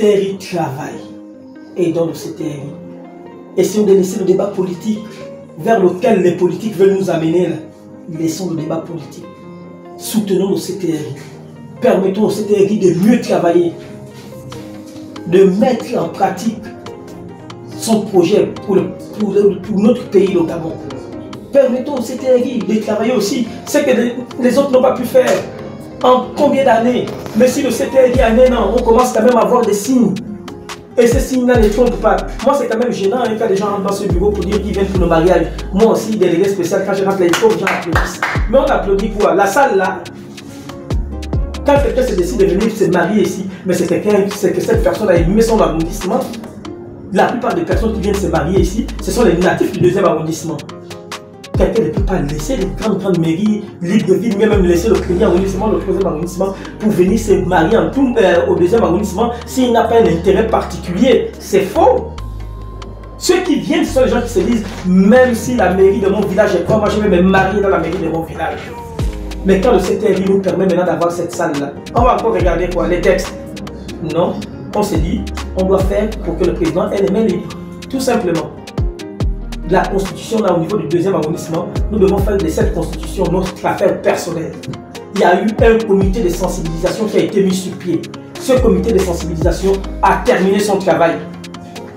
CTRI travaille et dans le CTRI, essayons de laisser le débat politique vers lequel les politiques veulent nous amener. Là. Laissons le débat politique. Soutenons le CTRI. Permettons au CTRI de mieux travailler, de mettre en pratique son projet pour notre pays, le Gabon. Permettons au CTRI de travailler aussi ce que les autres n'ont pas pu faire. En combien d'années? Mais si le CTRI a un an, on commence quand même à voir des signes. Et ces signes-là ne trompent pas. Moi, c'est quand même gênant hein, quand des gens rentrent dans ce bureau pour dire qu'ils viennent pour le mariage. Moi aussi, délégué spécial, quand je rentre, les pauvres gens applaudissent. Mais on applaudit quoi? La salle là, quand quelqu'un se décide de venir se marier ici, mais c'est que cette personne a élimé son arrondissement. La plupart des personnes qui viennent se marier ici, ce sont les natifs du 2e arrondissement. Quelqu'un ne peut pas laisser les grandes mairies libres de ville, mais même laisser le 1er arrondissement, le 3e arrondissement, pour venir se marier en tout, au 2e arrondissement, s'il n'a pas un intérêt particulier. C'est faux. Ceux qui viennent, ce sont les gens qui se disent, même si la mairie de mon village est comme moi, je vais me marier dans la mairie de mon village. Mais quand le CTRI nous permet maintenant d'avoir cette salle-là, on va encore regarder quoi? Les textes. Non, on s'est dit, on doit faire pour que le président ait les mains libres. Tout simplement. La constitution, là, au niveau du 2e arrondissement, nous devons faire de cette constitution notre affaire personnelle. Il y a eu un comité de sensibilisation qui a été mis sur pied. Ce comité de sensibilisation a terminé son travail.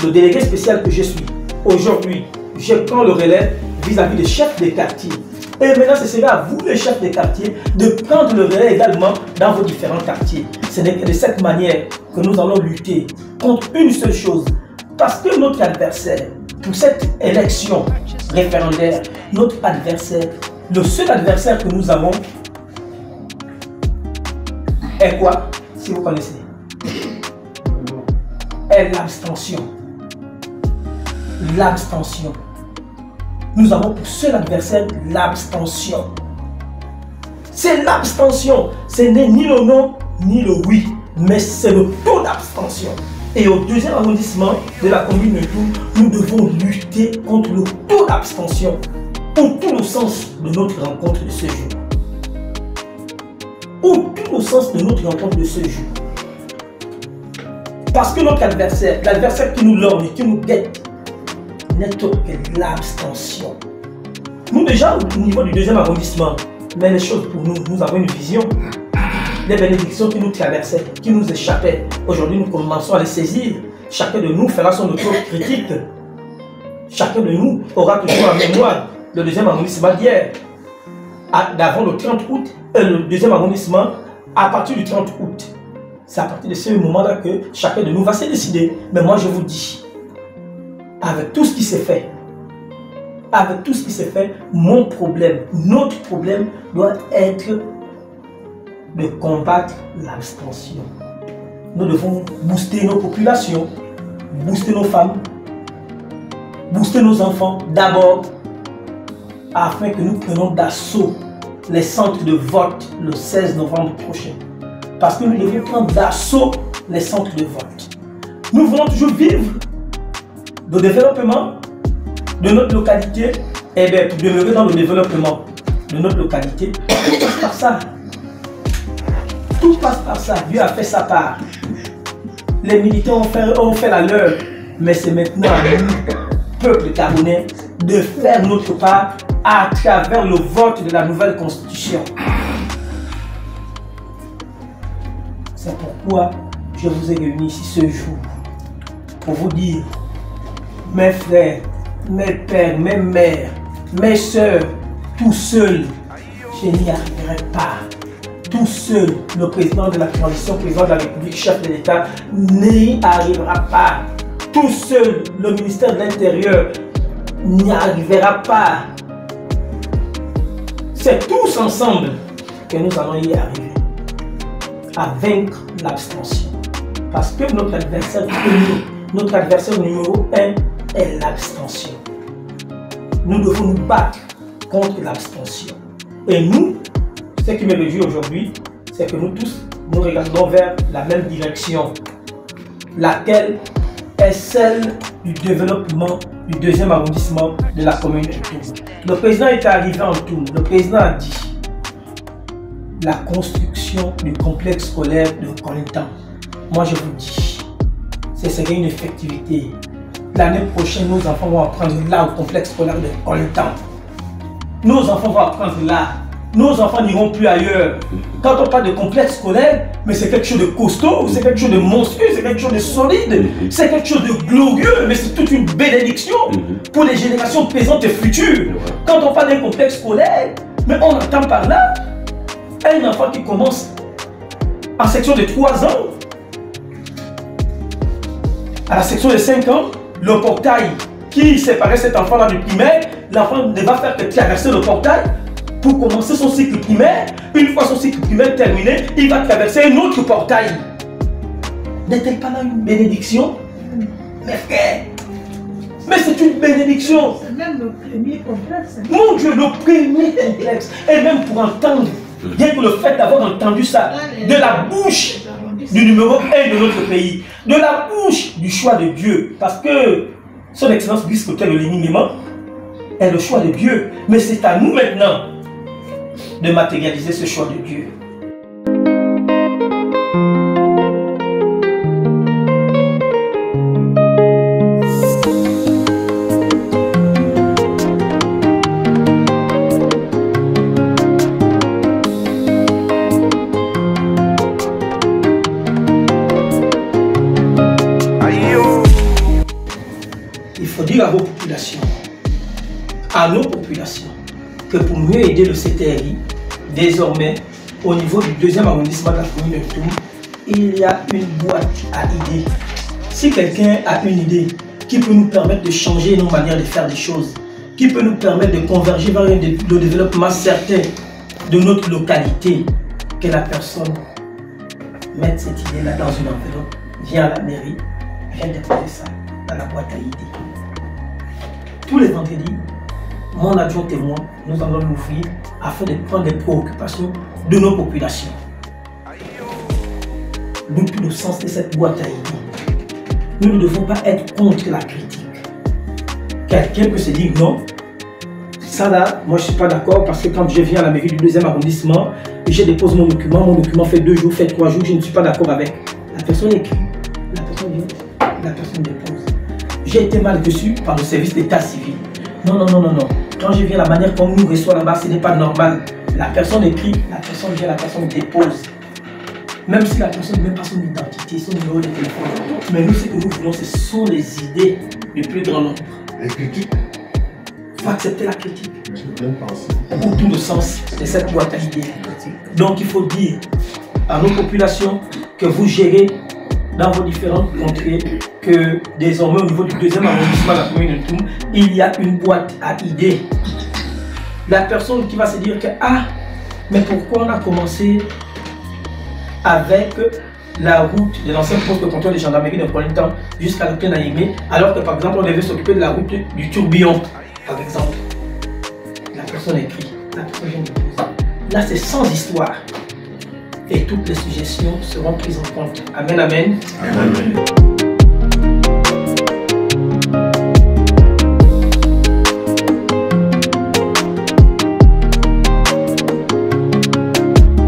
Le délégué spécial que je suis, aujourd'hui, je prends le relais vis-à-vis des chefs des quartiers. Et maintenant, ce sera à vous, les chefs des quartiers, de prendre le relais également dans vos différents quartiers. Ce n'est que de cette manière que nous allons lutter contre une seule chose. Parce que notre adversaire, pour cette élection référendaire, notre adversaire, le seul adversaire que nous avons est quoi? Si vous connaissez, est l'abstention. L'abstention. Nous avons pour seul adversaire l'abstention. C'est l'abstention. Ce n'est ni le non, ni le oui, mais c'est le taux d'abstention. Et au 2e arrondissement de la commune de Toul, nous devons lutter contre le taux d'abstention pour tout le sens de notre rencontre de ce jour. Pour tout le sens de notre rencontre de ce jour. Parce que notre adversaire, l'adversaire qui nous lorgne, qui nous guette, n'est autre que l'abstention. Nous déjà au niveau du 2e arrondissement, mais les choses pour nous, nous avons une vision. Les bénédictions qui nous traversaient, qui nous échappaient, aujourd'hui nous commençons à les saisir. Chacun de nous fera son autocritique. Chacun de nous aura toujours en mémoire le 2e arrondissement d'hier, d'avant le 30 août, le 2e arrondissement à partir du 30 août. C'est à partir de ce moment-là que chacun de nous va se décider. Mais moi je vous dis, avec tout ce qui s'est fait, mon problème, notre problème doit être de combattre l'abstention. Nous devons booster nos populations, booster nos femmes, booster nos enfants d'abord, afin que nous prenions d'assaut les centres de vote le 16 novembre prochain. Parce que nous devons prendre d'assaut les centres de vote. Nous voulons toujours vivre le développement de notre localité, et bien pour demeurer dans le développement de notre localité, tout passe par ça. Tout passe par ça. Dieu a fait sa part. Les militants ont fait la leur, mais c'est maintenant à nous, peuple gabonais, de faire notre part à travers le vote de la nouvelle constitution. C'est pourquoi je vous ai réunis ici ce jour, pour vous dire, mes frères, mes pères, mes mères, mes soeurs, tout seul, je n'y arriverai pas. Tout seul, le président de la transition, président de la République, chef de l'État, n'y arrivera pas. Tout seul, le ministère de l'Intérieur n'y arrivera pas. C'est tous ensemble que nous allons y arriver à vaincre l'abstention. Parce que notre adversaire numéro 1 est l'abstention. Nous devons nous battre contre l'abstention. Et nous, ce qui me réjouit aujourd'hui, c'est que nous tous, nous regardons vers la même direction, laquelle est celle du développement du 2e arrondissement de la commune de Toul. Le président est arrivé en Toul. Le président a dit la construction du complexe scolaire de Colintan. Moi je vous dis, ce serait une effectivité. L'année prochaine, nos enfants vont apprendre là au complexe scolaire de Coltan. Nos enfants vont apprendre là. Nos enfants n'iront plus ailleurs. Quand on parle de complexe scolaire, mais c'est quelque chose de costaud, c'est quelque chose de monstrueux, c'est quelque chose de solide, c'est quelque chose de glorieux, mais c'est toute une bénédiction pour les générations présentes et futures. Quand on parle d'un complexe scolaire, mais on entend par là un enfant qui commence en section de 3 ans, à la section de 5 ans, le portail qui séparait cet enfant-là du primaire, l'enfant ne va faire que traverser le portail pour commencer son cycle primaire. Une fois son cycle primaire terminé, il va traverser un autre portail. N'est-elle pas là une bénédiction? Mes frères, mais c'est une bénédiction. C'est même le premier complexe. Mon Dieu, le premier complexe. Et même pour entendre, rien que le fait d'avoir entendu ça, de la bouche du numéro 1 de notre pays, de la bouche du choix de Dieu, parce que son Excellence Brice Clotaire de Lénine-Léman est le choix de Dieu, mais c'est à nous maintenant de matérialiser ce choix de Dieu. Il faut dire à vos populations, à nos populations, que pour mieux aider le CTRI, désormais, au niveau du 2e arrondissement de la commune de Toum, il y a une boîte à idées. Si quelqu'un a une idée qui peut nous permettre de changer nos manières de faire des choses, qui peut nous permettre de converger vers le développement certain de notre localité, que la personne mette cette idée-là dans une enveloppe, vient à la mairie, vient déposer ça dans la boîte à idées. Tous les vendredis, mon adjoint témoin, nous allons l'ouvrir afin de prendre les préoccupations de nos populations. D'où tout le sens de cette boîte à idées. Nous ne devons pas être contre la critique. Quelqu'un peut se dire non, ça là, moi je ne suis pas d'accord parce que quand je viens à la mairie du 2e arrondissement, je dépose mon document fait 2 jours, fait 3 jours, je ne suis pas d'accord avec. La personne écrit, la personne vient, la personne dépose. J'ai été mal reçu par le service d'état civil. Non. Quand je viens, la manière qu'on nous reçoit là-bas, ce n'est pas normal. La personne écrit, la personne vient, la personne dépose. Même si la personne n'a même pas son identité, son numéro de téléphone. Mais nous, ce que nous voulons, ce sont les idées du plus grand nombre. Les critiques. Il faut accepter la critique. Bien pensé. Pour tout le sens de cette boîte à idées. Donc, il faut dire à nos populations que vous gérez dans vos différentes contrées que désormais au niveau du 2e arrondissement de la commune de Toum, il y a une boîte à idées. La personne qui va se dire que mais pourquoi on a commencé avec la route de l'ancien poste de contrôle de gendarmerie de Polintan jusqu'à la plaine Aïmé, alors que par exemple on devait s'occuper de la route du tourbillon, par exemple. La personne écrit, la personne vient de poser. Là c'est sans histoire. Et toutes les suggestions seront prises en compte. Amen, amen. Amen.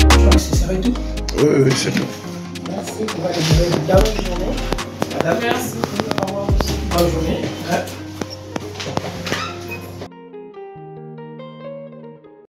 Je crois que ce serait tout. Oui, c'est tout. Merci pour votre journée. Madame.